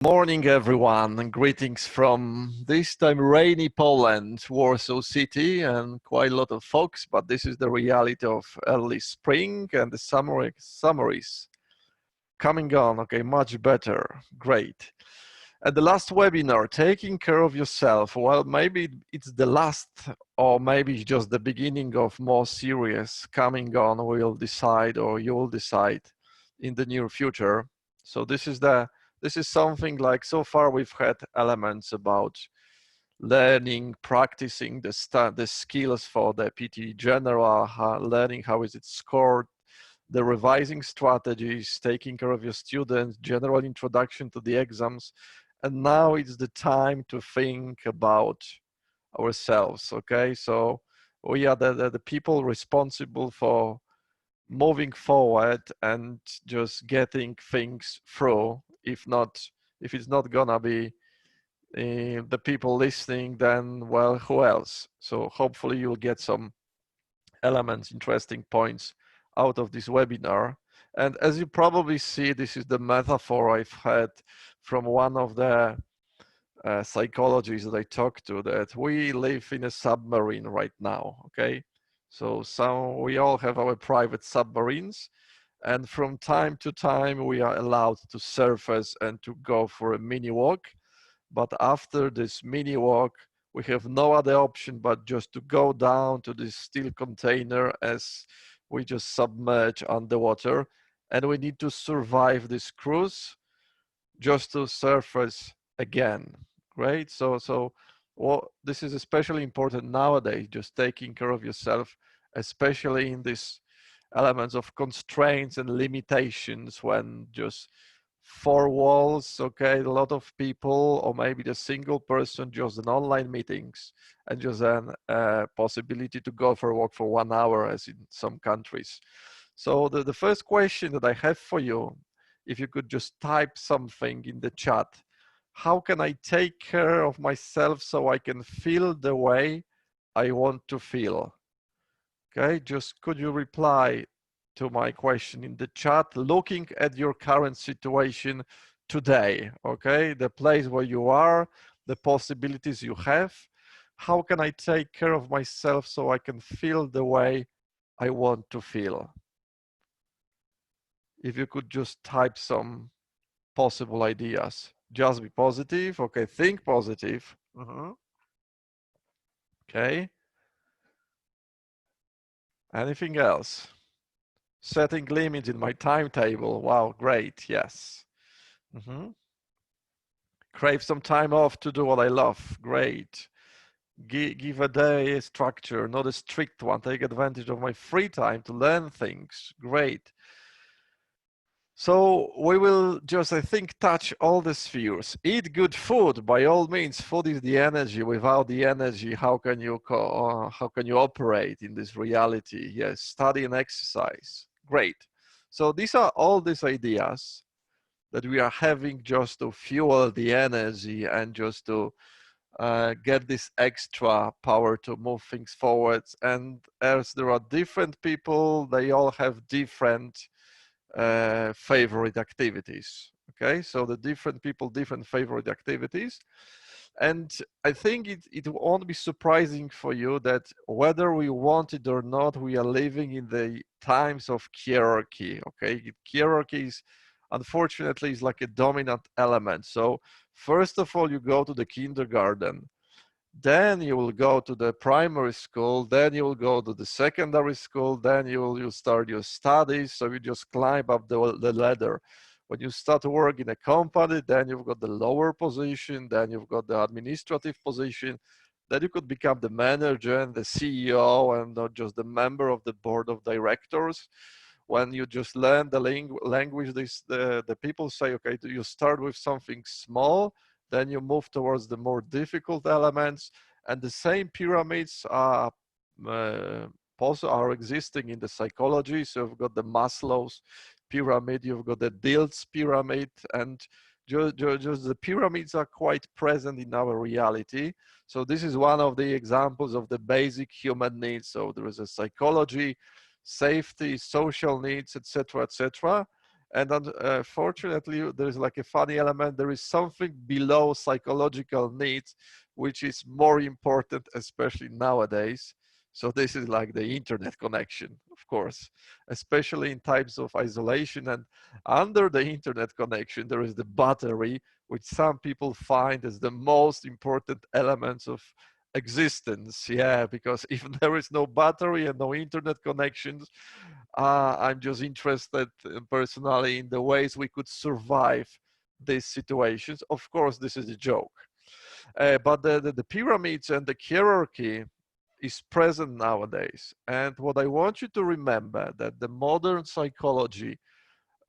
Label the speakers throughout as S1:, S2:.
S1: Morning, everyone, and greetings from this time rainy Poland, Warsaw City, and quite a lot of folks. But this is the reality of early spring, and the summer is coming on. Okay, much better, great. At the last webinar, taking care of yourself. Well, maybe it's the last, or maybe it's just the beginning of more serious coming on. We'll decide, or you'll decide, in the near future. So this is something like, so far we've had elements about learning, practicing the skills for the PT general, learning how is it scored, the revising strategies, taking care of your students, general introduction to the exams. And now it's the time to think about ourselves, okay? So we are the people responsible for moving forward and just getting things through. If it's not gonna be the people listening, then well, who else? So hopefully you'll get some elements, interesting points out of this webinar. And as you probably see, this is the metaphor I've had from one of the psychologists that I talked to, that we live in a submarine right now, okay? So we all have our private submarines, and from time to time we are allowed to surface and to go for a mini walk. But after this mini walk, we have no other option but just to go down to this steel container as we just submerge underwater, and we need to survive this cruise just to surface again. Great. So well, this is especially important nowadays, just taking care of yourself, especially in these elements of constraints and limitations, when just four walls, okay, a lot of people, or maybe the single person, just in online meetings, and just an possibility to go for a walk for 1 hour, as in some countries. So the first question that I have for you, if you could just type something in the chat: how can I take care of myself so I can feel the way I want to feel? Okay, just could you reply to my question in the chat, looking at your current situation today, okay? The place where you are, the possibilities you have. How can I take care of myself so I can feel the way I want to feel? If you could just type some possible ideas. Just be positive, okay? Think positive. Okay. Anything else? Setting limits in my timetable. Wow, great, yes. Crave some time off to do what I love. Great. Give a day a structure, not a strict one. Take advantage of my free time to learn things. Great. So we will just, I think, touch all the spheres. Eat good food, by all means. Food is the energy. Without the energy, how can you operate in this reality? Yes, study and exercise. Great. So these are all these ideas that we are having just to fuel the energy and just to get this extra power to move things forward. And as there are different people, they all have different favorite activities. Okay, so the different people, different favorite activities. And I think it won't be surprising for you that whether we want it or not, we are living in the times of hierarchy. Okay, hierarchy is, unfortunately, is like a dominant element. So first of all, you go to the kindergarten, then you will go to the primary school, then you will go to the secondary school, then you'll start your studies. So you just climb up the ladder. When you start to work in a company, then you've got the lower position, then you've got the administrative position, then you could become the manager and the CEO and not just the member of the board of directors. When you just learn the language, the people say, okay, you start with something small, then you move towards the more difficult elements, and the same pyramids are existing in the psychology. So you've got the Maslow's pyramid, you've got the Dilt's pyramid, and just the pyramids are quite present in our reality. So this is one of the examples of the basic human needs. So there is a psychology, safety, social needs, etc., etc. And unfortunately, there is like a funny element. There is something below psychological needs, which is more important, especially nowadays. So this is like the internet connection, of course, especially in times of isolation. And under the internet connection, there is the battery, which some people find as the most important elements of existence. Yeah, because if there is no battery and no internet connections, I'm just interested personally in the ways we could survive these situations. Of course, this is a joke. But the pyramids and the hierarchy is present nowadays. And what I want you to remember that the modern psychology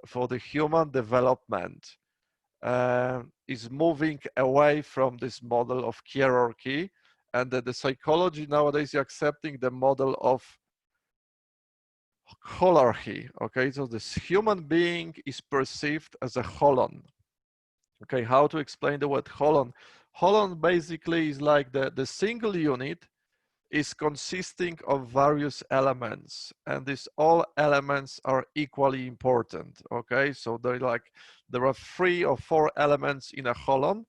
S1: for the human development is moving away from this model of hierarchy, and that the psychology nowadays is accepting the model of holarchy. Okay, so this human being is perceived as a holon. Okay, how to explain the word holon? Holon basically is like the single unit is consisting of various elements, and these all elements are equally important. Okay, so there are 3 or 4 elements in a holon,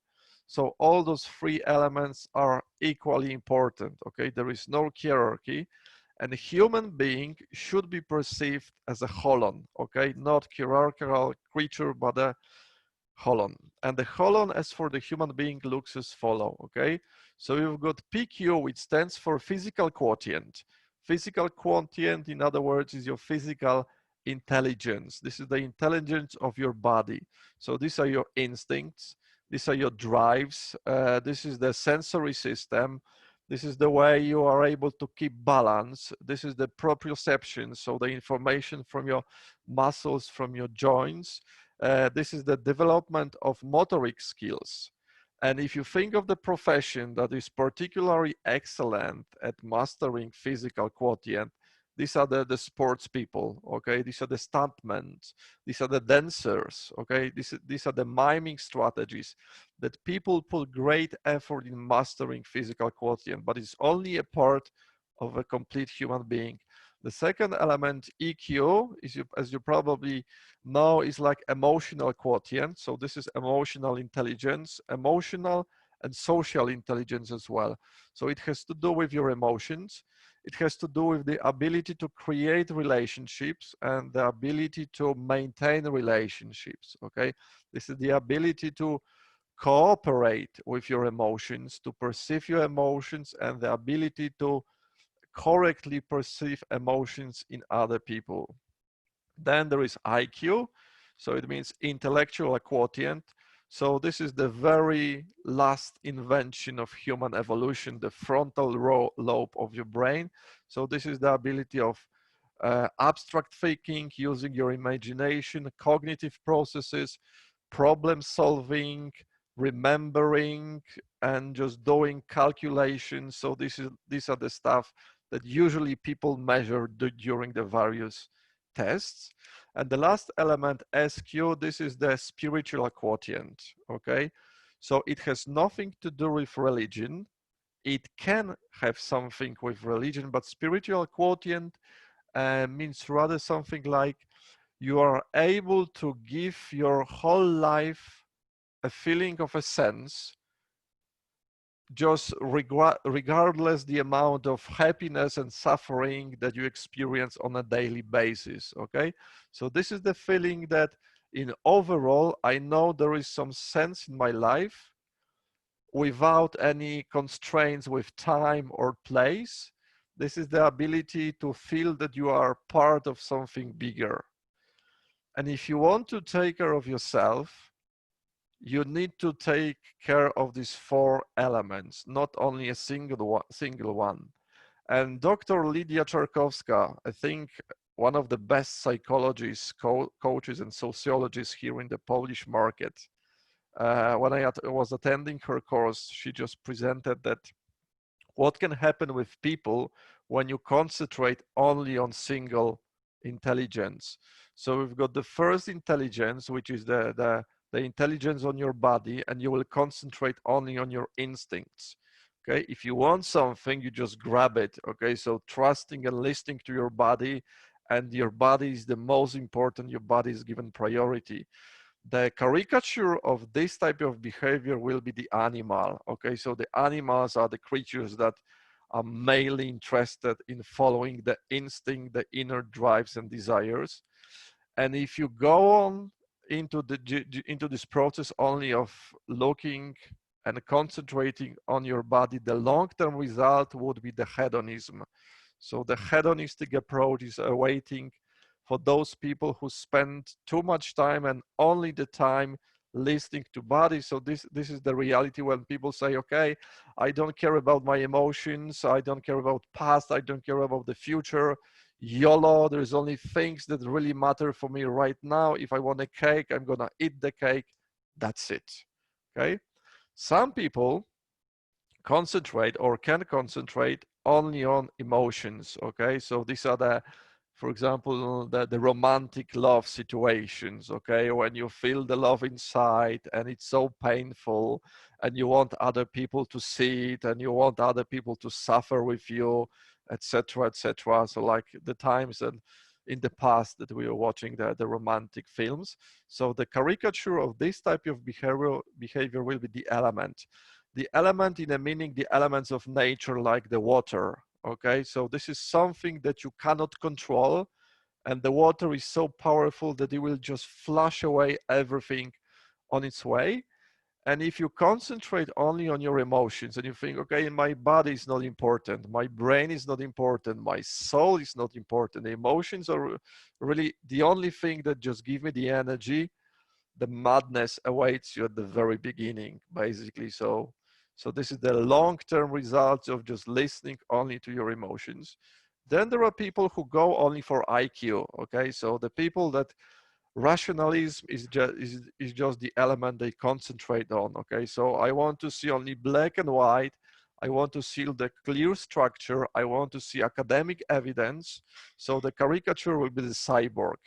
S1: so all those 3 elements are equally important. Okay, there is no hierarchy, and a human being should be perceived as a holon. Okay, not hierarchical creature, but a holon. And the holon, as for the human being, looks as follow. Okay, so you've got PQ, which stands for physical quotient. Physical quotient, in other words, is your physical intelligence. This is the intelligence of your body. So these are your instincts, these are your drives, this is the sensory system, this is the way you are able to keep balance, this is the proprioception, so the information from your muscles, from your joints. This is the development of motoric skills. And if you think of the profession that is particularly excellent at mastering physical quotient, these are the sports people, okay? These are the stuntmen, these are the dancers, okay? These are the miming strategies that people put great effort in mastering physical quotient, but it's only a part of a complete human being. The second element, EQ, is as you probably know, is like emotional quotient. So this is emotional intelligence, emotional and social intelligence as well. So it has to do with your emotions. It has to do with the ability to create relationships and the ability to maintain relationships, okay? This is the ability to cooperate with your emotions, to perceive your emotions, and the ability to correctly perceive emotions in other people. Then there is IQ, so it means intellectual quotient. So this is the very last invention of human evolution, the frontal lobe of your brain. So this is the ability of abstract thinking, using your imagination, cognitive processes, problem solving, remembering, and just doing calculations. So these are the stuff that usually people measure during the various tests. And the last element, SQ, this is the spiritual quotient, okay? So it has nothing to do with religion. It can have something with religion, but spiritual quotient means rather something like you are able to give your whole life a feeling of a sense, just regardless the amount of happiness and suffering that you experience on a daily basis. Okay, so this is the feeling that in overall I know there is some sense in my life without any constraints with time or place. This is the ability to feel that you are part of something bigger. And if you want to take care of yourself, you need to take care of these 4 elements, not only a single one. And Dr. Lydia Czarkowska, I think one of the best psychologists, coaches and sociologists here in the Polish market, when I was attending her course, she just presented that what can happen with people when you concentrate only on single intelligence. So we've got the first intelligence, which is the intelligence on your body, and you will concentrate only on your instincts. Okay, if you want something, you just grab it. Okay, so trusting and listening to your body and your body is the most important. Your body is given priority. The caricature of this type of behavior will be the animal. Okay, so the animals are the creatures that are mainly interested in following the instinct, the inner drives and desires. And if you go on into this process only of looking and concentrating on your body, the long-term result would be the hedonism. So the hedonistic approach is awaiting for those people who spend too much time and only the time listening to body. So this is the reality when people say, okay, I don't care about my emotions, I don't care about past, I don't care about the future. YOLO, there's only things that really matter for me right now. If I want a cake, I'm gonna eat the cake. That's it. Okay. Some people concentrate or can concentrate only on emotions. Okay, so these are the, for example, the romantic love situations. Okay, when you feel the love inside and it's so painful and you want other people to see it and you want other people to suffer with you, etc., etc. So like the times that in the past that we were watching the romantic films. So the caricature of this type of behavior will be the element. The element in a meaning, the elements of nature like the water. Okay, so this is something that you cannot control, and the water is so powerful that it will just flush away everything on its way. And if you concentrate only on your emotions and you think, okay, my body is not important, my brain is not important, my soul is not important, the emotions are really the only thing that just give me the energy, the madness awaits you at the very beginning, basically. So this is the long-term results of just listening only to your emotions. Then there are people who go only for IQ. Okay, so the people that rationalism is just the element they concentrate on. Okay, so I want to see only black and white. I want to see the clear structure. I want to see academic evidence. So the caricature will be the cyborg.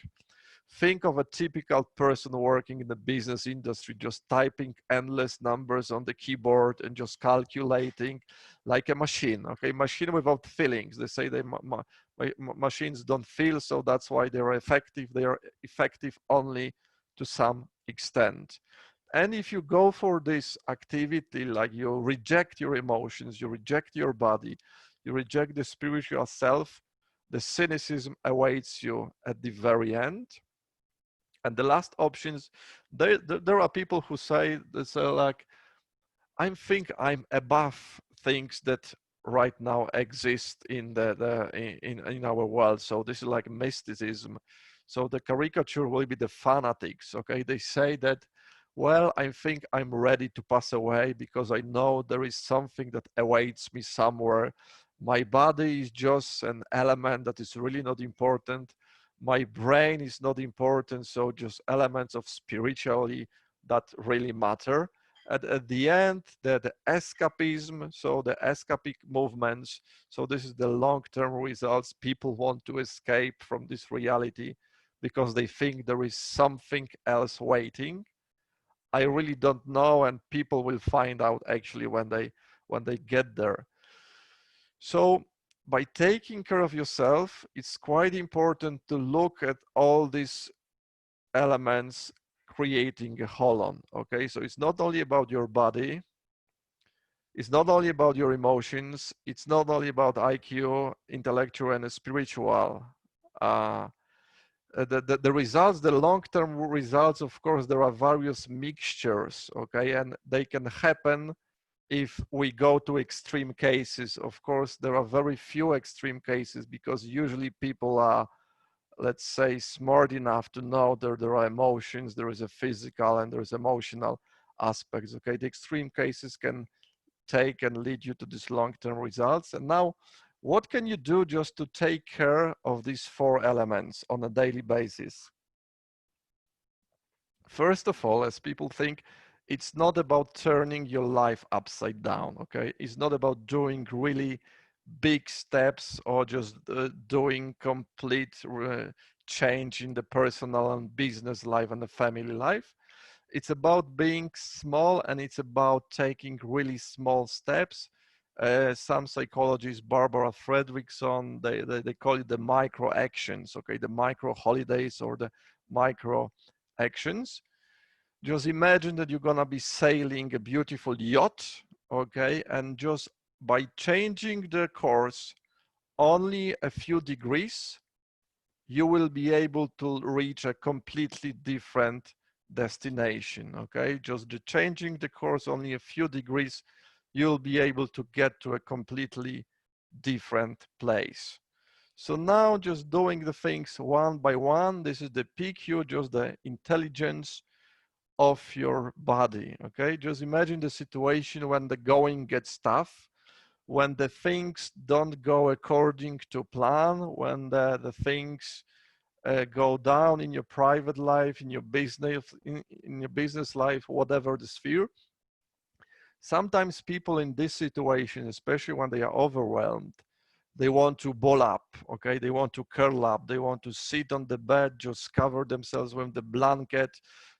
S1: Think of a typical person working in the business industry, just typing endless numbers on the keyboard and just calculating like a machine. Okay, machine without feelings. They say machines don't feel, so that's why they're effective. They are effective only to some extent. And if you go for this activity, like you reject your emotions, you reject your body, you reject the spiritual self, the cynicism awaits you at the very end. And the last options, there are people who say, like, I think I'm above things that right now exist in in our world. So this is like mysticism. So the caricature will be the fanatics. Okay, they say that, well, I think I'm ready to pass away because I know there is something that awaits me somewhere. My body is just an element that is really not important. My brain is not important. So just elements of spirituality that really matter. At the end, the escapism, so the escapic movements, so this is the long-term results. People want to escape from this reality because they think there is something else waiting. I really don't know, and people will find out actually when they get there. So by taking care of yourself, it's quite important to look at all these elements creating a whole on. Okay, so it's not only about your body, it's not only about your emotions, it's not only about IQ, intellectual and spiritual. Uh, the results, the long-term results, of course, there are various mixtures, okay, and they can happen if we go to extreme cases. Of course, there are very few extreme cases because usually people are, let's say, smart enough to know that there are emotions, there is a physical and there is emotional aspects. Okay, the extreme cases can take and lead you to these long-term results. And now, what can you do just to take care of these four elements on a daily basis? First of all, as people think, it's not about turning your life upside down, okay? It's not about doing really big steps or just doing complete change in the personal and business life and the family life. It's about being small, and it's about taking really small steps Some psychologists, Barbara Fredrickson, they call it the micro actions, okay, the micro holidays or the micro actions. Just imagine that you're gonna be sailing a beautiful yacht, okay, and just by changing the course only a few degrees, you will be able to reach a completely different destination, okay? Just changing the course only a few degrees, you'll be able to get to a completely different place. So now just doing the things one by one, this is the PQ, just the intelligence of your body, okay? Just imagine the situation when the going gets tough, when the things don't go according to plan, when the things go down in your private life, in your business, in your business life, whatever the sphere. Sometimes people in this situation, especially when they are overwhelmed, they want to ball up, okay? They want to curl up. They want to sit on the bed, just cover themselves with the blanket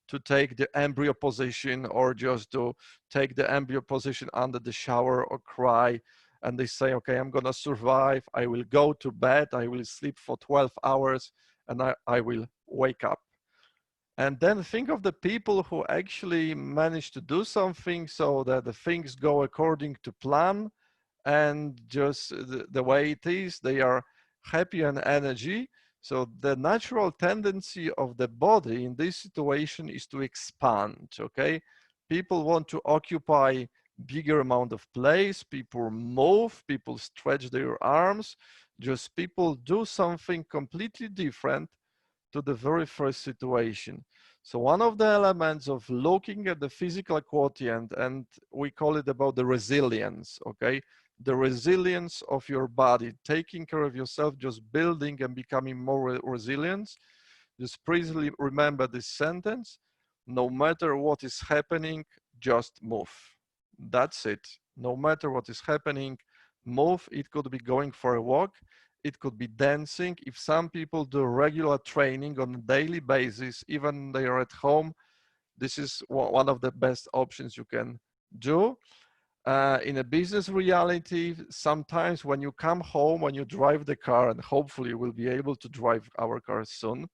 S1: to take the embryo position, or just to take the embryo position under the shower or cry. And they say, okay, I'm gonna survive. I will go to bed. I will sleep for 12 hours and I will wake up. And then think of the people who actually manage to do something so that the things go according to plan, and just the way it is, they are happy and energy. So the natural tendency of the body in this situation is to expand, okay? People want to occupy bigger amount of place, people move, people stretch their arms, just people do something completely different to the very first situation. So one of the elements of looking at the physical quotient, and we call it about the resilience, okay? The resilience of your body, taking care of yourself, just building and becoming more resilient. Just please remember this sentence: no matter what is happening, just move. That's it. No matter what is happening, move. It could be going for a walk, it could be dancing. If some people do regular training on a daily basis, even they are at home, this is one of the best options you can do. In a business reality, sometimes when you come home, when you drive the car, and hopefully we'll be able to drive our cars soon,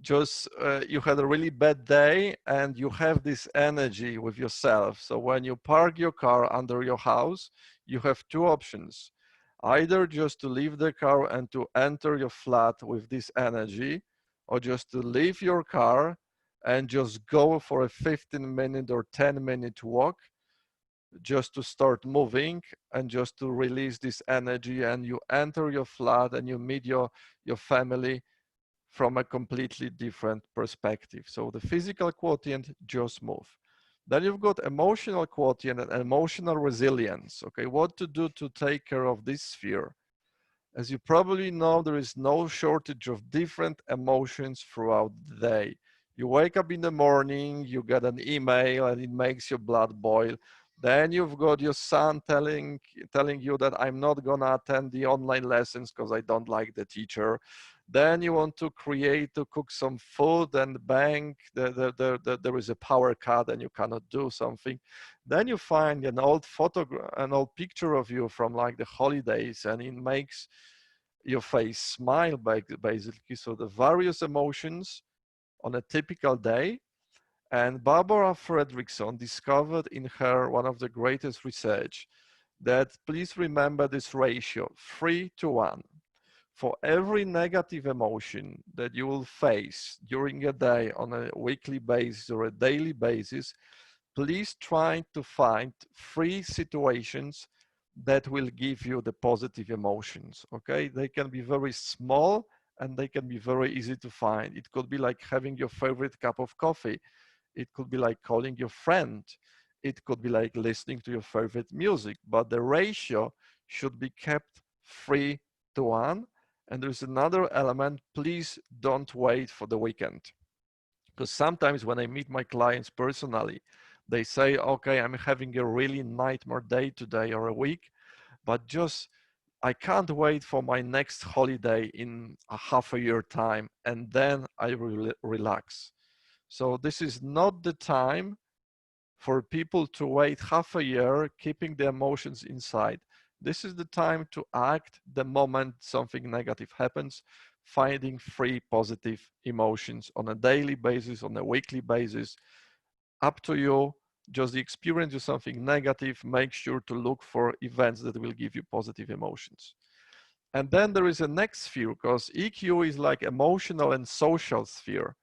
S1: just you had a really bad day and you have this energy with yourself. So when you park your car under your house, you have two options: either just to leave the car and to enter your flat with this energy, or just to leave your car and just go for a 15-minute or 10-minute walk, just to start moving and just to release this energy, and you enter your flat and you meet your family from a completely different perspective. So the physical quotient, just move. Then you've got emotional quotient and emotional resilience. Okay, what to do to take care of this sphere? As you probably know, there is no shortage of different emotions throughout the day. You wake up in the morning, you get an email and it makes your blood boil. Then you've got your son telling you that I'm not gonna attend the online lessons because I don't like the teacher. Then you want to cook some food, and bang, there is a power cut and you cannot do something. Then you find an old an old picture of you from like the holidays, and it makes your face smile basically. So the various emotions on a typical day. And Barbara Fredrickson discovered in her one of the greatest research that, please remember this ratio, 3:1. For every negative emotion that you will face during a day on a weekly basis or a daily basis, please try to find 3 situations that will give you the positive emotions, okay? They can be very small and they can be very easy to find. It could be like having your favorite cup of coffee. It could be like calling your friend. It could be like listening to your favorite music, but the ratio should be kept 3:1. And there's another element: please don't wait for the weekend. Because sometimes when I meet my clients personally, they say, okay, I'm having a really nightmare day today or a week, but just I can't wait for my next holiday in a half a year time, and then I will relax. So this is not the time for people to wait half a year, keeping the emotions inside. This is the time to act the moment something negative happens, finding three positive emotions on a daily basis, on a weekly basis. Up to you. Just the experience of something negative, make sure to look for events that will give you positive emotions. And then there is a next sphere, because EQ is like emotional and social sphere.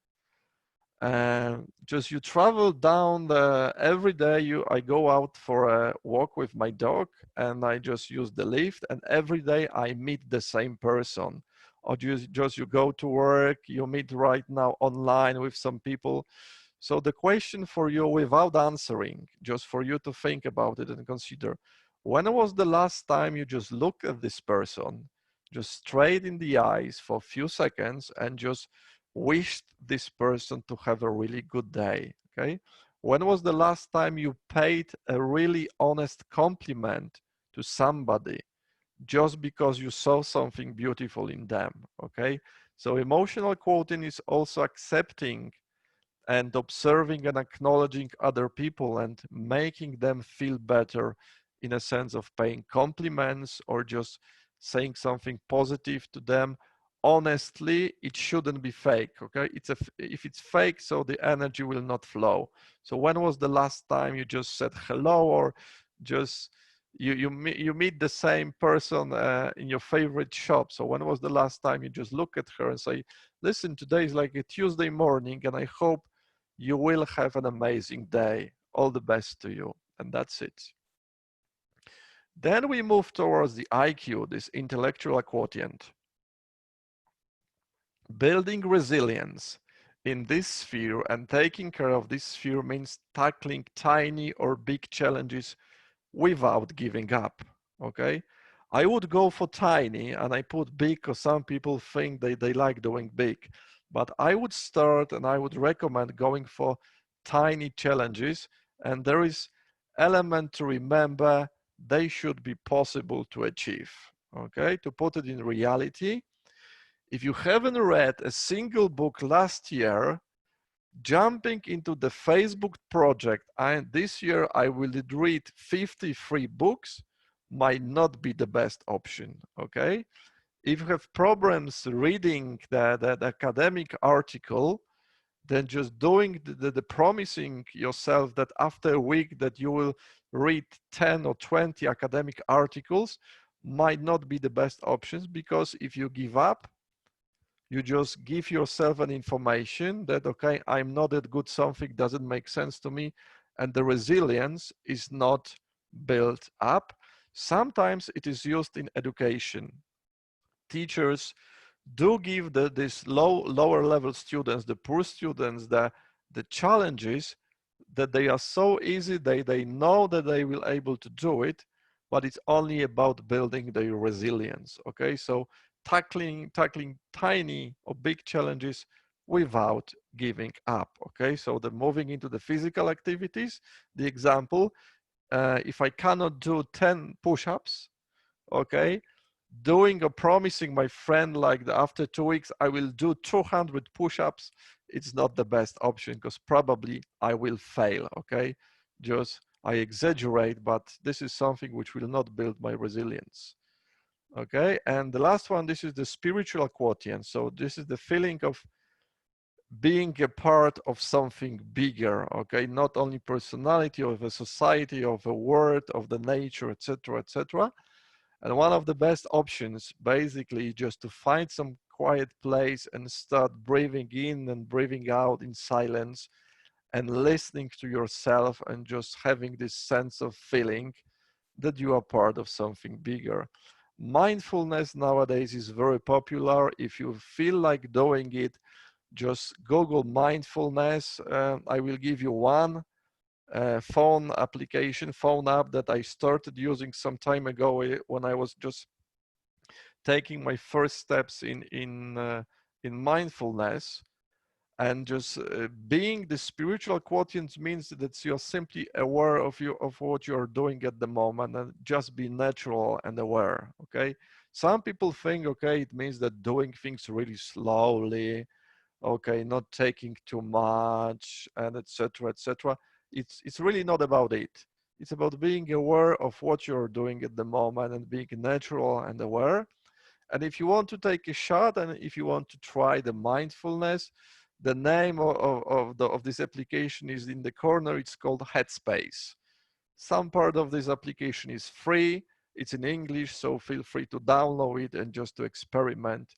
S1: Just you travel down every day. I go out for a walk with my dog, and I just use the lift. And every day I meet the same person, or just you go to work. You meet right now online with some people. So the question for you, without answering, just for you to think about it and consider, when was the last time you just looked at this person, just straight in the eyes for a few seconds, and just wished this person to have a really good day, okay? When was the last time you paid a really honest compliment to somebody just because you saw something beautiful in them, okay? So emotional quoting is also accepting and observing and acknowledging other people and making them feel better, in a sense of paying compliments or just saying something positive to them. Honestly, it shouldn't be fake, okay? If it's fake, so the energy will not flow. So when was the last time you just said hello, or just you meet the same person in your favorite shop? So when was the last time you just look at her and say, listen, today is like a Tuesday morning, and I hope you will have an amazing day. All the best to you. And that's it. Then we move towards the IQ, this intellectual quotient. Building resilience in this sphere and taking care of this sphere means tackling tiny or big challenges without giving up, okay? I would go for tiny, and I put big because some people think they like doing big. But I would start, and I would recommend going for tiny challenges. And there is element to remember, they should be possible to achieve, okay? To put it in reality, if you haven't read a single book last year, jumping into the Facebook project, and this year I will read 53 books, might not be the best option, okay? If you have problems reading the academic article, then just doing the promising yourself that after a week that you will read 10 or 20 academic articles might not be the best options, because if you give up, you just give yourself an information that, okay, I'm not that good, something doesn't make sense to me, and the resilience is not built up. Sometimes it is used in education. Teachers do give this lower level students, the poor students, the challenges that they are so easy, they know that they will able to do it, but it's only about building their resilience, okay? So tackling tiny or big challenges without giving up, okay? So the moving into the physical activities, the example, if I cannot do 10 push-ups, okay, doing or promising my friend like after 2 weeks I will do 200 push-ups, it's not the best option, because probably I will fail, okay? Just I exaggerate, but this is something which will not build my resilience, okay? And the last one, this is the spiritual quotient. So this is the feeling of being a part of something bigger, okay? Not only personality of a society, of a world, of the nature, etc., etc. And one of the best options, basically, just to find some quiet place and start breathing in and breathing out in silence and listening to yourself and just having this sense of feeling that you are part of something bigger. Mindfulness nowadays is very popular. If you feel like doing it, just Google mindfulness. I will give you one phone application, phone app that I started using some time ago when I was just taking my first steps in mindfulness. And just being the spiritual quotient means that you're simply aware of what you're doing at the moment, and just be natural and aware, okay? Some people think, okay, it means that doing things really slowly, okay, not taking too much, and etc., etc. It's really not about it. It's about being aware of what you're doing at the moment and being natural and aware. And if you want to take a shot and if you want to try the mindfulness, the name of this application is in the corner. It's called Headspace. Some part of this application is free. It's in English, so feel free to download it and just to experiment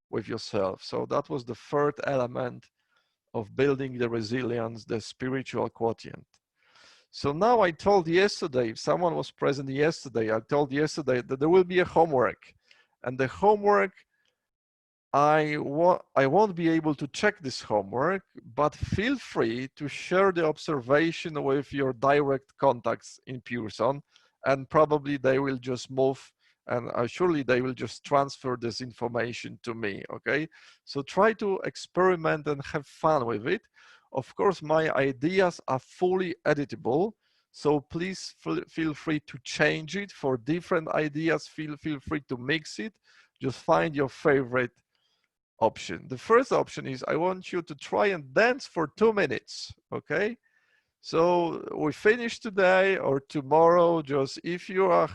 S1: with yourself. So that was the third element of building the resilience, the spiritual quotient. So now I told yesterday, if someone was present yesterday, I told yesterday that there will be a homework. And the homework, I won't be able to check this homework, but feel free to share the observation with your direct contacts in Pearson, and probably they will just move, and surely they will just transfer this information to me, okay? So try to experiment and have fun with it. Of course, my ideas are fully editable, so please feel free to change it for different ideas. Feel free to mix it. Just find your favorite option. The first option is I want you to try and dance for 2 minutes, okay? So we finish today or tomorrow. Just if you are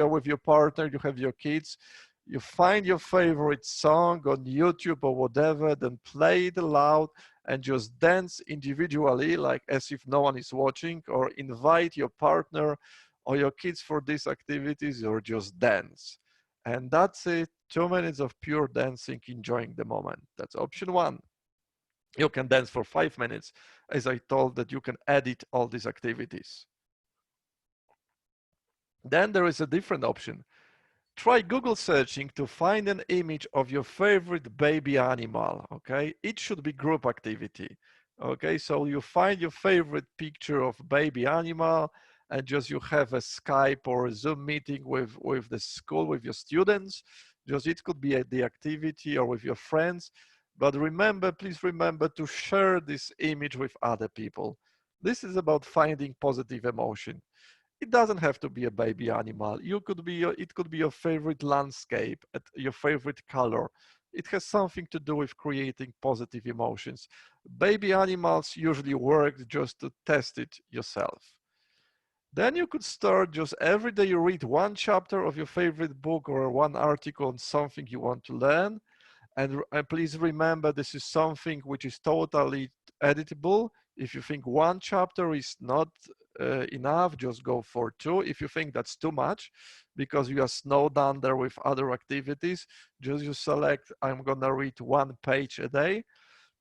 S1: with your partner, you have your kids, you find your favorite song on YouTube or whatever, then play it loud and just dance individually, like as if no one is watching, or invite your partner or your kids for these activities, or just dance. And that's it. 2 minutes of pure dancing, enjoying the moment. That's option one. You can dance for 5 minutes. As I told that you can edit all these activities. Then there is a different option. Try Google searching to find an image of your favorite baby animal, okay? It should be group activity, okay? So you find your favorite picture of baby animal and just you have a Skype or a Zoom meeting with the school, with your students. Just it could be at the activity or with your friends. But remember, please remember to share this image with other people. This is about finding positive emotion. It doesn't have to be a baby animal. It could be your favorite landscape, your favorite color. It has something to do with creating positive emotions. Baby animals usually work just to test it yourself. Then you could start just every day you read one chapter of your favorite book or one article on something you want to learn. And please remember, this is something which is totally editable. If you think one chapter is not enough, just go for 2. If you think that's too much, because you are snowed under with other activities, just you select, I'm gonna read 1 page a day.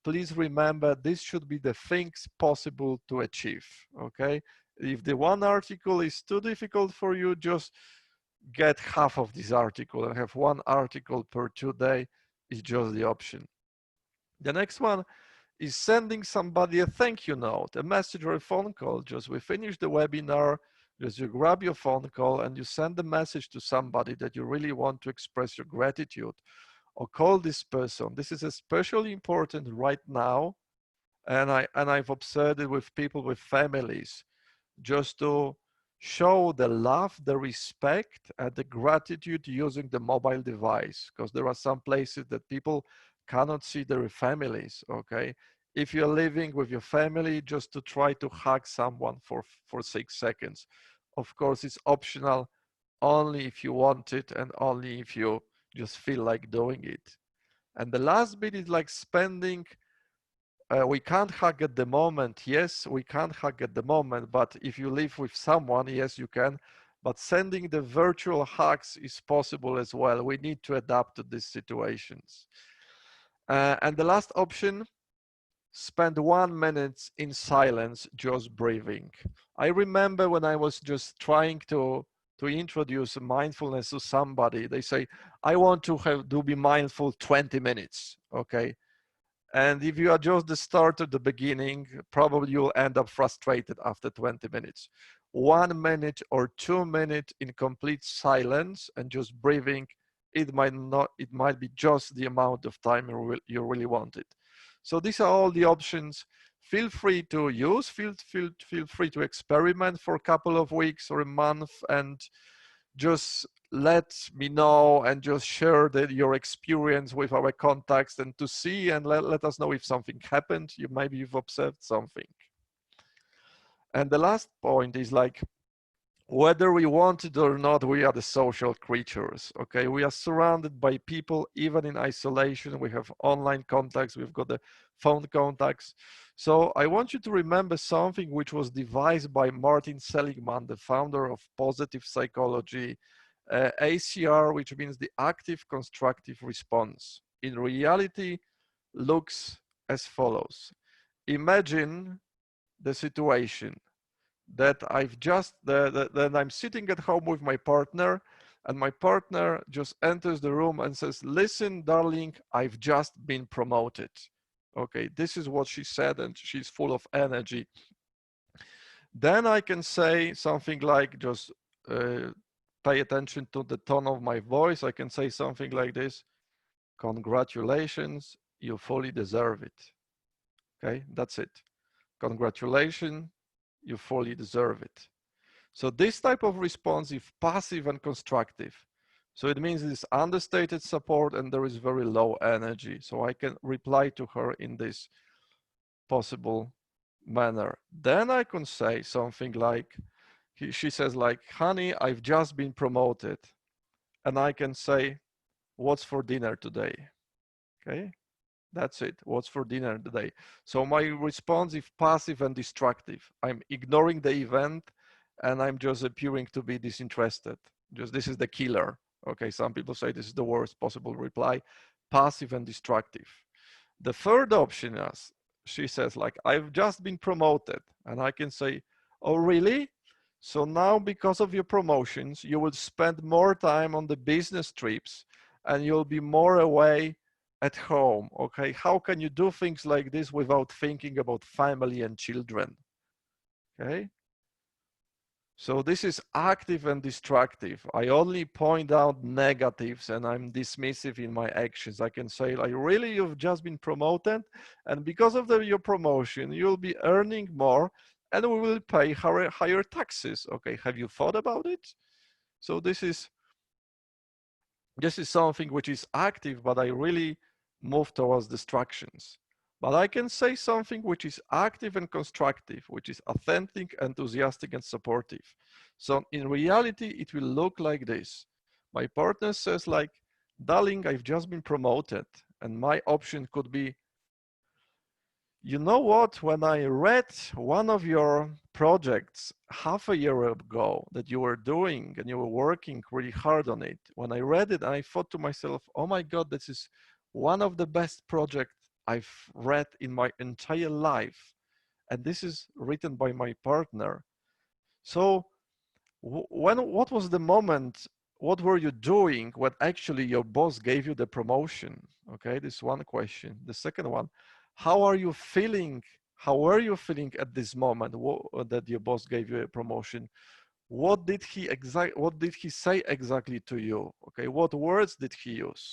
S1: Please remember, this should be the things possible to achieve, okay? If the one article is too difficult for you, just get half of this article and have 1 article per 2 days is just the option. The next one is sending somebody a thank you note, a message or a phone call. Just we finish the webinar, just you grab your phone call and you send a message to somebody that you really want to express your gratitude, or call this person. This is especially important right now, and I've observed it with people with families, just to show the love, the respect, and the gratitude using the mobile device, because there are some places that people cannot see their families, okay? If you're living with your family, just to try to hug someone for 6 seconds. Of course, it's optional only if you want it and only if you just feel like doing it. And the last bit is like spending we can't hug at the moment. Yes, we can't hug at the moment, but if you live with someone, yes, you can. But sending the virtual hugs is possible as well. We need to adapt to these situations. And the last option, spend 1 minute in silence, just breathing. I remember when I was just trying to introduce mindfulness to somebody, they say, I want to be mindful 20 minutes, okay? And if you adjust the start at the beginning, probably you'll end up frustrated after 20 minutes. 1 minute or 2 minutes in complete silence and just breathing, it might be just the amount of time you really want it. So these are all the options. Feel free to use, feel free to experiment for a couple of weeks or a month, and just let me know and just share your experience with our contacts, and to see and let us know if something happened. Maybe you've observed something. And the last point is like, whether we want it or not, we are the social creatures, okay? We are surrounded by people, even in isolation. We have online contacts, we've got the phone contacts. So I want you to remember something which was devised by Martin Seligman, the founder of positive psychology, ACR, which means the active constructive response. In reality, looks as follows. Imagine the situation that I'm sitting at home with my partner, and my partner just enters the room and says, "Listen, darling, I've just been promoted." Okay, this is what she said, and she's full of energy. Then I can say something like, just pay attention to the tone of my voice. I can say something like this: "Congratulations, you fully deserve it." Okay, that's it. Congratulations, you fully deserve it. So this type of response is passive and constructive. So it means it's understated support and there is very low energy. So I can reply to her in this possible manner. Then I can say something like, she says like, "Honey, I've just been promoted." And I can say, "What's for dinner today?" Okay, that's it. What's for dinner today? So my response is passive and destructive. I'm ignoring the event and I'm just appearing to be disinterested. Just this is the killer. Okay, some people say this is the worst possible reply, passive and destructive. The third option is, she says like, "I've just been promoted." And I can say, "Oh, really? So now because of your promotions, you will spend more time on the business trips and you'll be more away at home. Okay, how can you do things like this without thinking about family and children?" Okay, so this is active and destructive. I only point out negatives and I'm dismissive in my actions. I can say like, "Really, you've just been promoted, and because of your promotion you'll be earning more and we will pay higher taxes." Okay, have you thought about it? So this is something which is active, but I really move towards distractions. But I can say something which is active and constructive, which is authentic, enthusiastic, and supportive. So in reality, it will look like this. My partner says like, "Darling, I've just been promoted." And my option could be, "You know what, when I read one of your projects half a year ago that you were doing and you were working really hard on it, when I read it, I thought to myself, oh my God, this is one of the best projects I've read in my entire life. And this is written by my partner. So what was the moment, what were you doing when actually your boss gave you the promotion?" Okay, this is one question. The second one, how are you feeling? How were you feeling at this moment that your boss gave you a promotion? What did he say exactly to you? Okay, what words did he use?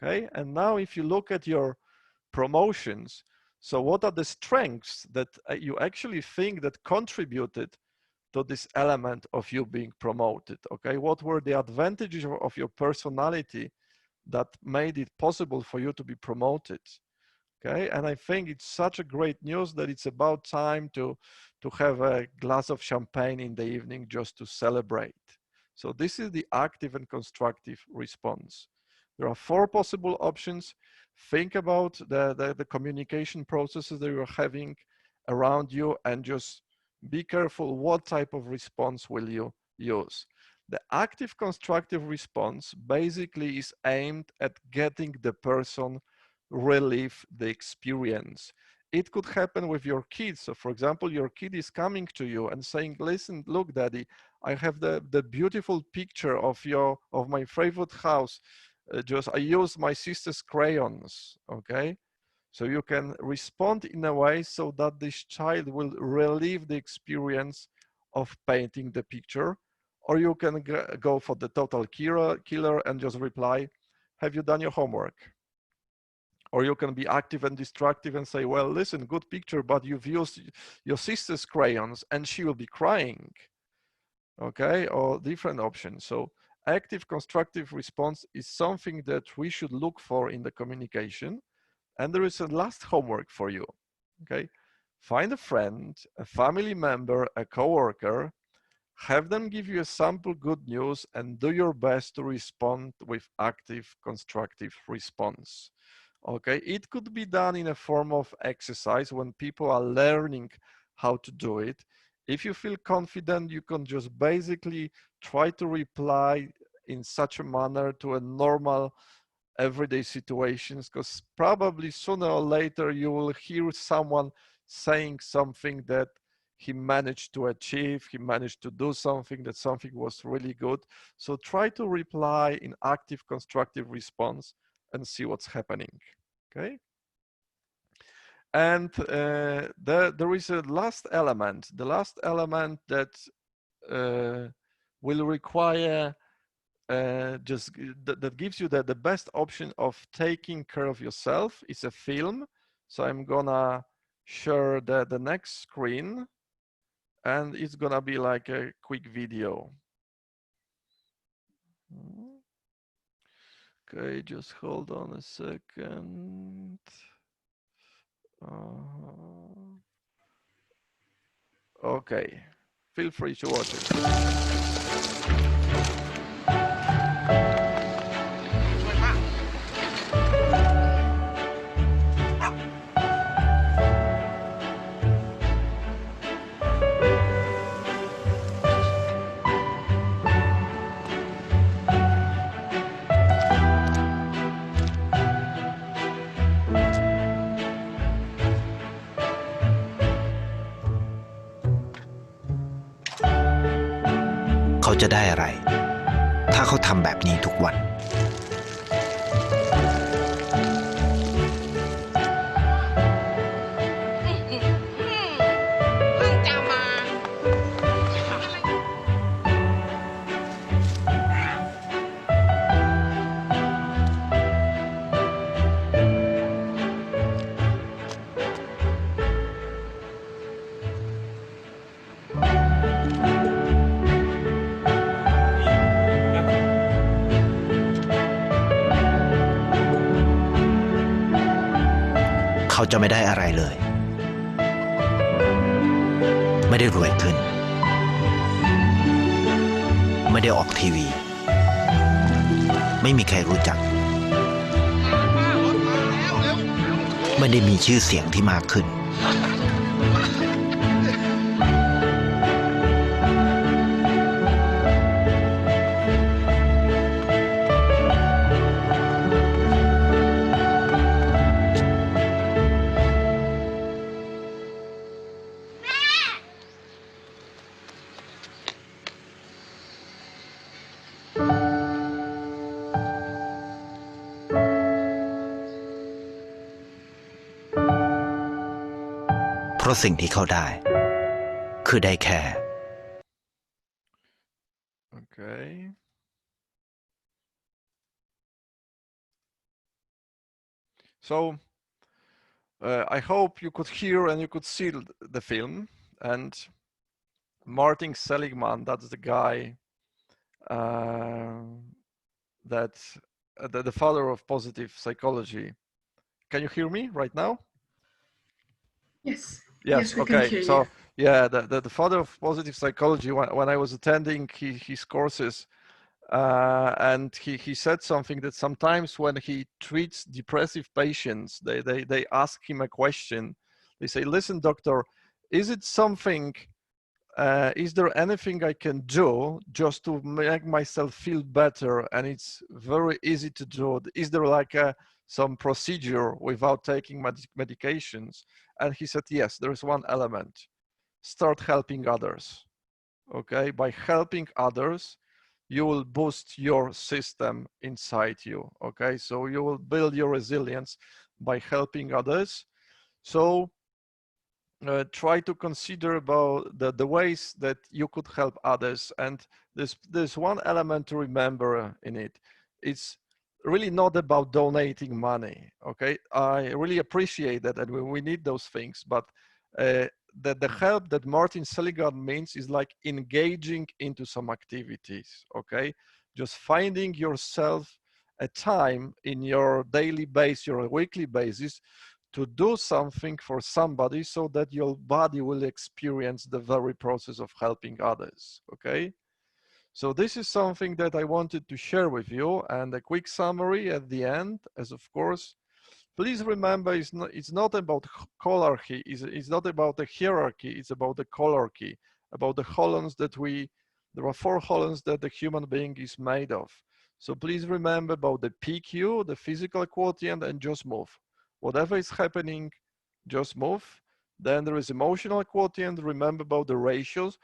S1: Okay, and now if you look at your promotions, so what are the strengths that you actually think that contributed to this element of you being promoted? Okay, what were the advantages of your personality that made it possible for you to be promoted? Okay, and I think it's such a great news that it's about time to have a glass of champagne in the evening just to celebrate. So this is the active and constructive response. There are 4 possible options. Think about the communication processes that you're having around you and just be careful what type of response will you use. The active constructive response basically is aimed at getting the person relive the experience. It could happen with your kids. So for example, your kid is coming to you and saying, "Listen, look, daddy, I have the beautiful picture of my favorite house. Just I used my sister's crayons." Okay, so you can respond in a way so that this child will relive the experience of painting the picture. Or you can go for the total killer and just reply, "Have you done your homework?" Or you can be active and destructive and say, "Well, listen, good picture, but you've used your sister's crayons and she will be crying." Okay, or different options. So active constructive response is something that we should look for in the communication. And there is a last homework for you. Okay, find a friend, a family member, a coworker, have them give you a sample good news and do your best to respond with active, constructive response. Okay, it could be done in a form of exercise when people are learning how to do it. If you feel confident, you can just basically try to reply in such a manner to a normal everyday situations, because probably sooner or later you will hear someone saying something that he managed to achieve, he managed to do something, that something was really good. So try to reply in active, constructive response and see what's happening, okay? And there is a last element, the last element that will require that gives you the best option of taking care of yourself is a film. So I'm gonna share the next screen and it's gonna be like a quick video. Okay, just hold on a second. Okay, feel free to watch it.
S2: เขาจะได้อะไรถ้าเขาทำแบบนี้ทุกวันเขาจะไม่ได้อะไรเลยไม่ได้รวยขึ้นไม่ได้ออกทีวีไม่มีใครรู้จักไม่ได้มีชื่อเสียงที่มากขึ้นเพราะสิ่งที่เขาได้คือได้แค่
S1: Okay. So I hope you could hear and you could see the film. And Martin Seligman, that's the guy that the father of positive psychology. Can you hear me right now?
S3: Yes.
S1: Yes.
S3: We
S1: okay.
S3: can hear
S1: So
S3: you.
S1: yeah, the father of positive psychology. When I was attending his courses, and he said something that sometimes when he treats depressive patients, they ask him a question. They say, "Listen, doctor, is it something? Is there anything I can do just to make myself feel better?" And it's very easy to do. Is there like some procedure without taking medications? And he said, yes, there is one element. Start helping others. Okay, by helping others, you will boost your system inside you. Okay, so you will build your resilience by helping others. So try to consider about the ways that you could help others. And there's one element to remember in it. It's really not about donating money. Okay, I really appreciate that, and we need those things, but the help that Martin Seligman means is like engaging into some activities. Okay, just finding yourself a time in your daily basis, your weekly basis, to do something for somebody so that your body will experience the very process of helping others, okay? So this is something that I wanted to share with you, and a quick summary at the end, as of course, please remember it's not about holarchy, it's not about a hierarchy, it's about the holarchy, about the holons that there are 4 holons that the human being is made of. So please remember about the PQ, the physical quotient, and just move. Whatever is happening, just move. Then there is emotional quotient. Remember about the ratios,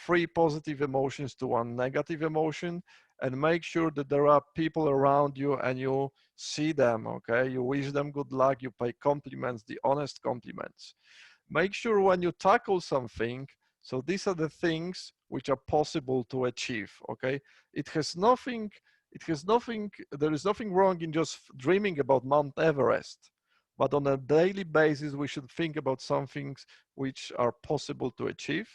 S1: 3 positive emotions to 1 negative emotion, and make sure that there are people around you and you see them, okay? You wish them good luck, you pay compliments, the honest compliments. Make sure when you tackle something, so these are the things which are possible to achieve, okay? there is nothing wrong in just dreaming about Mount Everest, but on a daily basis, we should think about some things which are possible to achieve.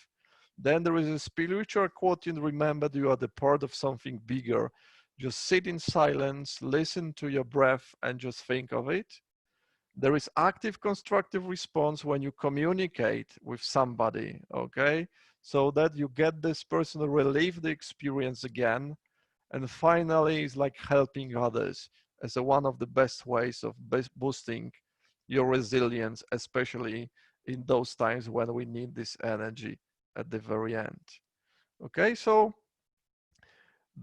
S1: Then there is a spiritual quotient. Remember, you are the part of something bigger. Just sit in silence, listen to your breath, and just think of it. There is active constructive response when you communicate with somebody, okay? So that you get this person to relive the experience again. And finally, it's like helping others as one of the best ways of boosting your resilience, especially in those times when we need this energy at the very end. Okay, so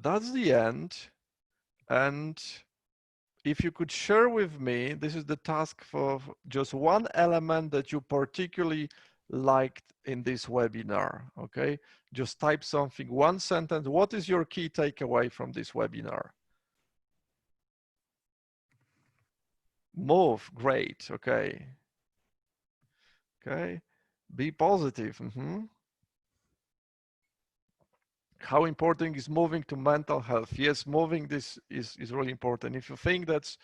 S1: that's the end. And if you could share with me, this is the task for just one element that you particularly liked in this webinar, okay? Just type something, 1 sentence. What is your key takeaway from this webinar? Move, great, okay. Okay, be positive. How important is moving to mental health? Yes, moving this is really important. If you think that's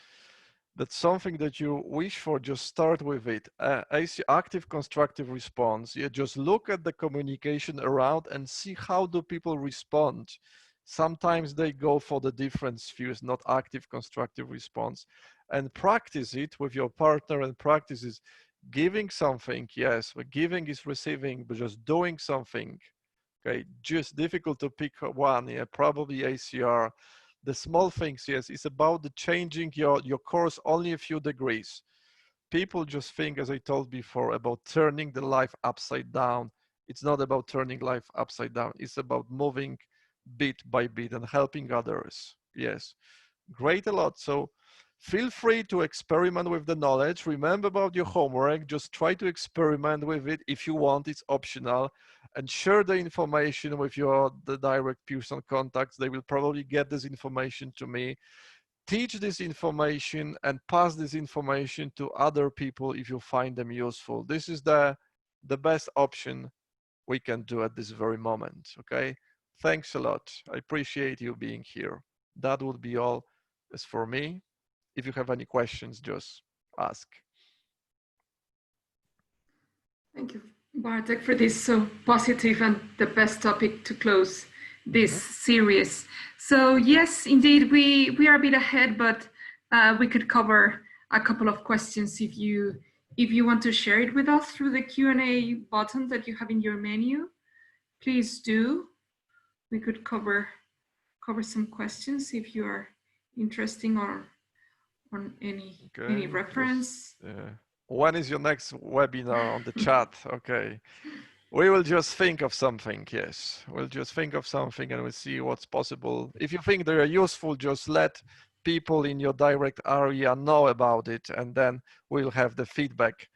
S1: something that you wish for, just start with it. Active constructive response. Yeah, just look at the communication around and see how do people respond. Sometimes they go for the different spheres, not active constructive response. And practice it with your partner, and practice is giving something. Yes, but giving is receiving, but just doing something. Okay, just difficult to pick one. Yeah, probably ACR. The small things, yes, it's about the changing your course only a few degrees. People just think, as I told before, about turning the life upside down. It's not about turning life upside down. It's about moving bit by bit and helping others. Yes, great a lot. So feel free to experiment with the knowledge. Remember about your homework. Just try to experiment with it. If you want, it's optional. And share the information with the direct Pearson contacts. They will probably get this information to me. Teach this information and pass this information to other people if you find them useful. This is the best option we can do at this very moment, okay? Thanks a lot. I appreciate you being here. That would be all as for me. If you have any questions, just ask.
S3: Thank you, Bartek, for this so positive and the best topic to close this series. So yes, indeed, we are a bit ahead, but we could cover a couple of questions if you want to share it with us through the Q&A button that you have in your menu. Please do. We could cover some questions if you are interested or on any reference.
S1: When is your next webinar on the chat? Okay. We will just think of something, yes. We'll just think of something and we'll see what's possible. If you think they are useful, just let people in your direct area know about it, and then we'll have the feedback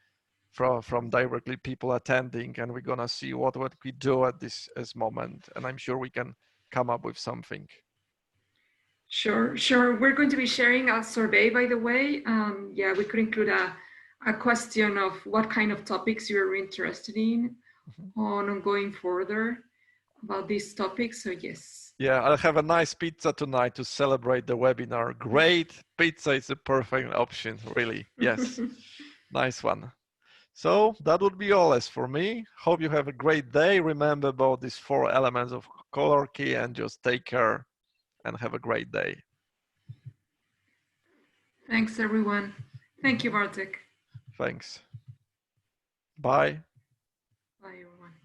S1: from directly people attending, and we're gonna see what we do at this moment. And I'm sure we can come up with something.
S3: Sure. We're going to be sharing a survey, by the way. Yeah, we could include a question of what kind of topics you're interested in on going further about these topics. So yes.
S1: Yeah, I'll have a nice pizza tonight to celebrate the webinar. Great. Pizza is a perfect option, really. Yes. Nice one. So that would be all as for me. Hope you have a great day. Remember about these 4 elements of holarchy and just take care and have a great day.
S3: Thanks, everyone. Thank you, Bartek.
S1: Thanks. Bye.
S3: Bye, everyone.